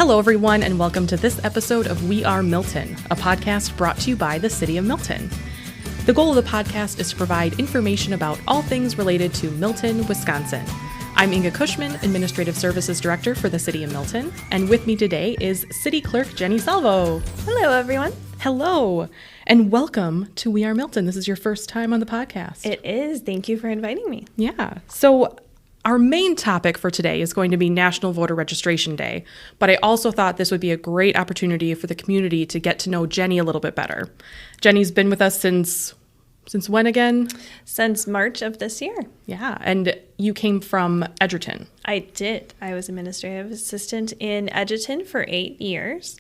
Hello, everyone, and welcome to this episode of We Are Milton, a podcast brought to you by the City of Milton. The goal of the podcast is to provide information about all things related to Milton, Wisconsin. I'm Inga Cushman, Administrative Services Director for the City of Milton, and with me today is City Clerk Jenny Salvo. Hello, everyone. Hello, and welcome to We Are Milton. This is your first time on the podcast. It is. Thank you for inviting me. Yeah. So our main topic for today is going to be National Voter Registration Day, but I also thought this would be a great opportunity for the community to get to know Jenny a little bit better. Jenny's been with us since when again? Since March of this year. Yeah, and you came from Edgerton. I did. I was administrative assistant in Edgerton for 8 years.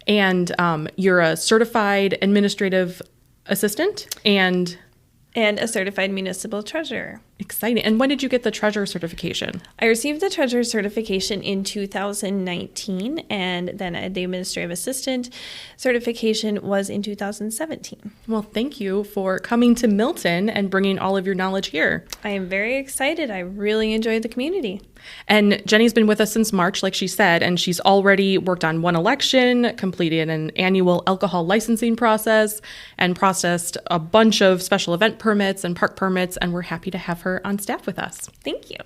And you're a certified administrative assistant and a certified municipal treasurer. Exciting. And when did you get the treasurer certification? I received the treasurer certification in 2019, and then the administrative assistant certification was in 2017. Well, thank you for coming to Milton and bringing all of your knowledge here. I am very excited. I really enjoyed the community. And Jenny's been with us since March, like she said, and she's already worked on one election, completed an annual alcohol licensing process, and processed a bunch of special event permits and park permits, and we're happy to have her on staff with us. Thank you.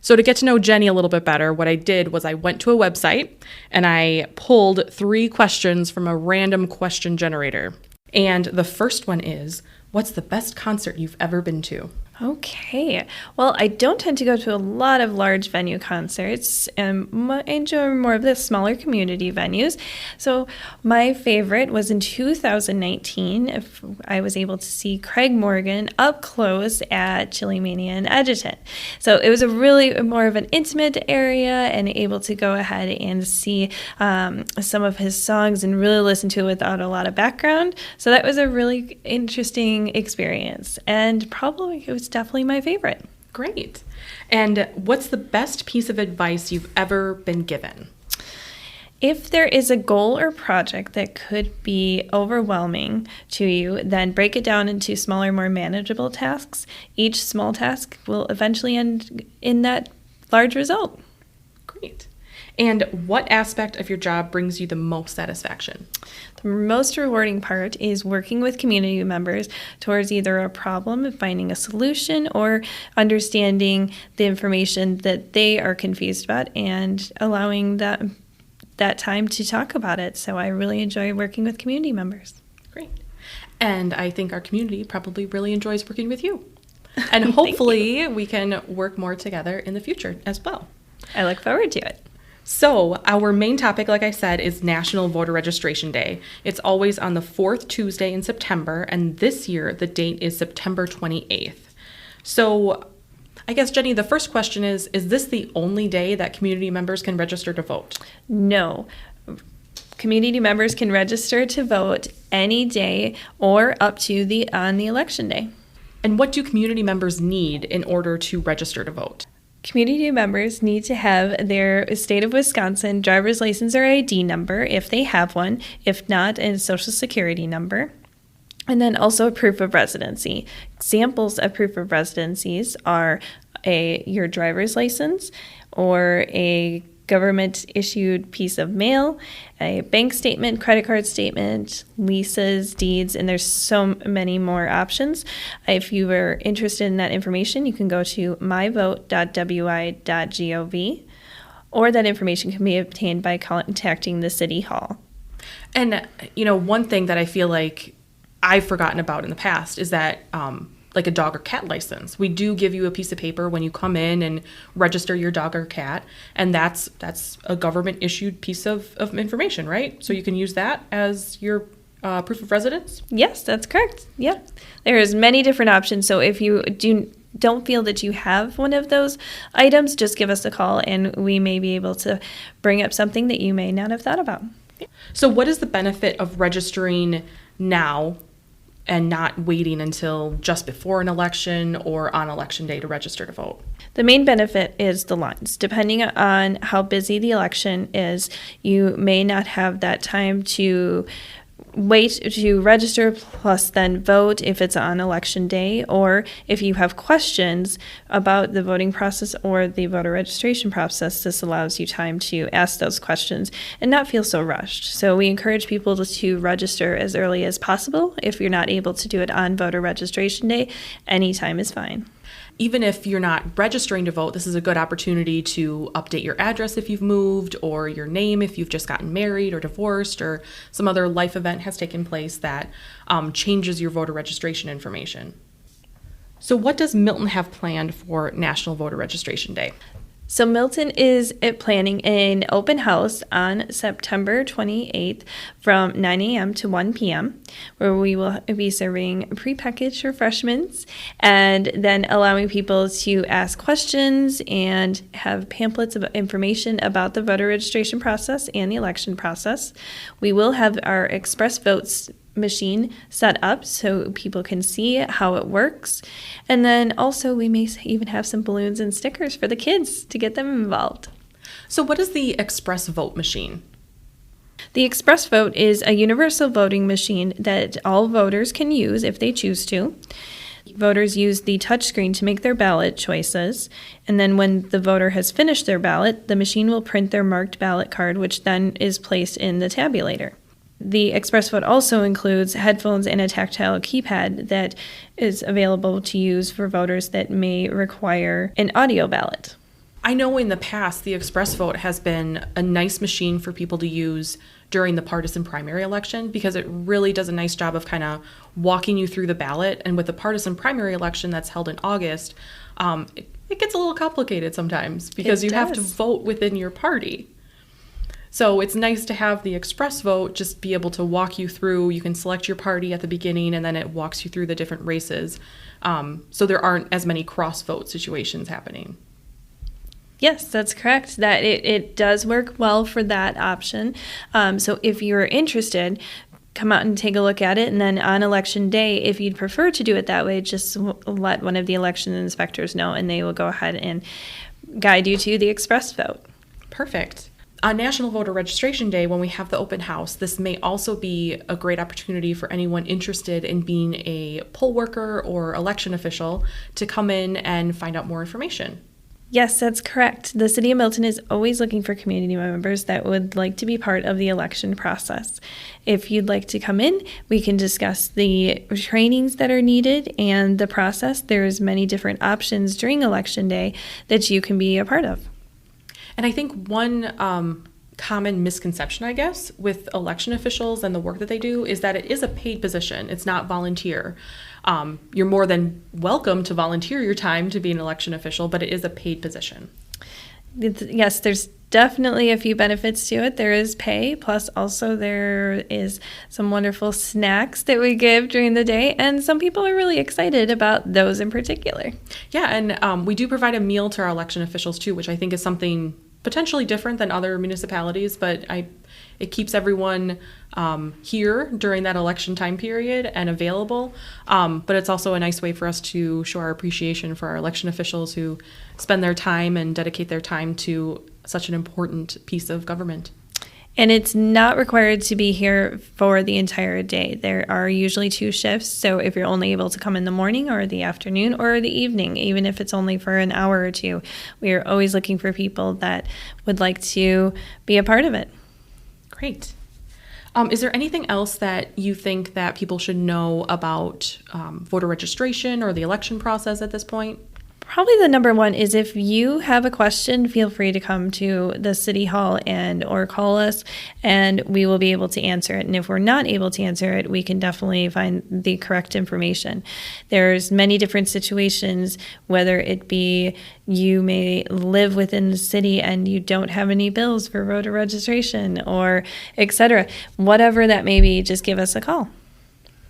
So to get to know Jenny a little bit better, what I did was I went to a website and I pulled 3 questions from a random question generator. And the first one is, what's the best concert you've ever been to? Okay. Well, I don't tend to go to a lot of large venue concerts, and I enjoy more of the smaller community venues. So my favorite was in 2019. I was able to see Craig Morgan up close at Chili Mania in Edgerton. So it was a really more of an intimate area, and able to go ahead and see some of his songs and really listen to it without a lot of background. So that was a really interesting experience, and probably it was definitely my favorite. Great. And what's the best piece of advice you've ever been given? If there is a goal or project that could be overwhelming to you, then break it down into smaller, more manageable tasks. Each small task will eventually end in that large result. Great. And what aspect of your job brings you the most satisfaction? The most rewarding part is working with community members towards either a problem, finding a solution, or understanding the information that they are confused about and allowing that time to talk about it. So I really enjoy working with community members. Great. And I think our community probably really enjoys working with you. And hopefully we can work more together in the future as well. I look forward to it. So our main topic, like I said, is National Voter Registration Day. It's always on the 4th Tuesday in September, and this year the date is September 28th. So I guess, Jenny, the first question is this the only day that community members can register to vote? No. Community members can register to vote any day or up to on the election day. And what do community members need in order to register to vote? Community members need to have their state of Wisconsin driver's license or ID number if they have one, if not, a social security number, and then also a proof of residency. Examples of proof of residencies are your driver's license or a government-issued piece of mail, a bank statement, credit card statement, leases, deeds, and there's so many more options. If you are interested in that information, you can go to myvote.wi.gov, or that information can be obtained by contacting the City Hall. And, one thing that I feel like I've forgotten about in the past is that like a dog or cat license. We do give you a piece of paper when you come in and register your dog or cat, and that's a government-issued piece of information, right? So you can use that as your proof of residence? Yes, that's correct. Yeah. There's many different options, so if you don't feel that you have one of those items, just give us a call, and we may be able to bring up something that you may not have thought about. So what is the benefit of registering now and not waiting until just before an election or on election day to register to vote? The main benefit is the lines. Depending on how busy the election is, you may not have that time to wait to register plus then vote if it's on election day, or if you have questions about the voting process or the voter registration process, this allows you time to ask those questions and not feel so rushed. So we encourage people to register as early as possible. If you're not able to do it on voter registration day, any time is fine. Even if you're not registering to vote, this is a good opportunity to update your address if you've moved, or your name if you've just gotten married or divorced, or some other life event has taken place that changes your voter registration information. So what does Milton have planned for National Voter Registration Day? So Milton is planning an open house on September 28th from 9 a.m. to 1 p.m., where we will be serving prepackaged refreshments and then allowing people to ask questions and have pamphlets of information about the voter registration process and the election process. We will have our express votes machine set up so people can see how it works. And then also we may even have some balloons and stickers for the kids to get them involved. So what is the express vote machine? The express vote is a universal voting machine that all voters can use if they choose to. Voters use the touchscreen to make their ballot choices, and then when the voter has finished their ballot, the machine will print their marked ballot card, which then is placed in the tabulator. The express vote also includes headphones and a tactile keypad that is available to use for voters that may require an audio ballot. I know in the past the express vote has been a nice machine for people to use during the partisan primary election, because it really does a nice job of kind of walking you through the ballot. And with the partisan primary election that's held in August, it gets a little complicated sometimes because you have to vote within your party. So it's nice to have the express vote just be able to walk you through. You can select your party at the beginning, and then it walks you through the different races. So there aren't as many cross vote situations happening. Yes, that's correct. That it does work well for that option. So if you're interested, come out and take a look at it. And then on election day, if you'd prefer to do it that way, just let one of the election inspectors know, and they will go ahead and guide you to the express vote. Perfect. On National Voter Registration Day, when we have the open house, this may also be a great opportunity for anyone interested in being a poll worker or election official to come in and find out more information. Yes, that's correct. The City of Milton is always looking for community members that would like to be part of the election process. If you'd like to come in, we can discuss the trainings that are needed and the process. There's many different options during Election Day that you can be a part of. And I think one common misconception, I guess, with election officials and the work that they do is that it is a paid position. It's not volunteer. You're more than welcome to volunteer your time to be an election official, but it is a paid position. Yes, there's definitely a few benefits to it. There is pay, plus also there is some wonderful snacks that we give during the day, and some people are really excited about those in particular. Yeah, and we do provide a meal to our election officials too, which I think is something potentially different than other municipalities, but it keeps everyone here during that election time period and available. But it's also a nice way for us to show our appreciation for our election officials who spend their time and dedicate their time to such an important piece of government. And it's not required to be here for the entire day. There are usually 2 shifts, so if you're only able to come in the morning or the afternoon or the evening, even if it's only for an hour or 2, we are always looking for people that would like to be a part of it. Great. Is there anything else that you think that people should know about voter registration or the election process at this point? Probably the number one is if you have a question, feel free to come to the City Hall or call us, and we will be able to answer it. And if we're not able to answer it, we can definitely find the correct information. There's many different situations, whether it be you may live within the city and you don't have any bills for voter registration, or et cetera. Whatever that may be, just give us a call.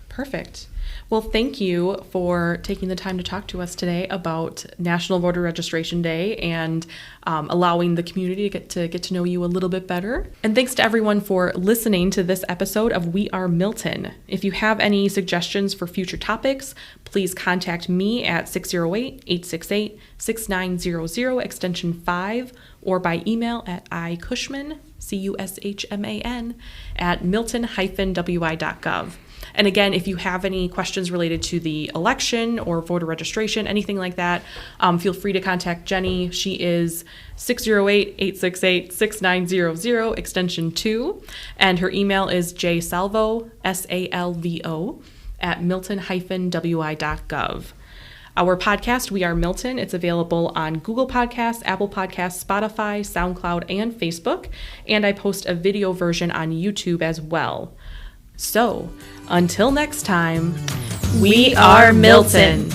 Perfect. Well, thank you for taking the time to talk to us today about National Voter Registration Day and allowing the community to get to know you a little bit better. And thanks to everyone for listening to this episode of We Are Milton. If you have any suggestions for future topics, please contact me at 608-868-6900 extension 5 or by email at icushman CUSHMAN, at milton-wi.gov. And again, if you have any questions related to the election or voter registration, anything like that, feel free to contact Jenny. She is 608-868-6900, extension 2. And her email is jsalvo, SALVO, at milton-wi.gov. Our podcast, We Are Milton, it's available on Google Podcasts, Apple Podcasts, Spotify, SoundCloud, and Facebook. And I post a video version on YouTube as well. So, until next time, We are Milton.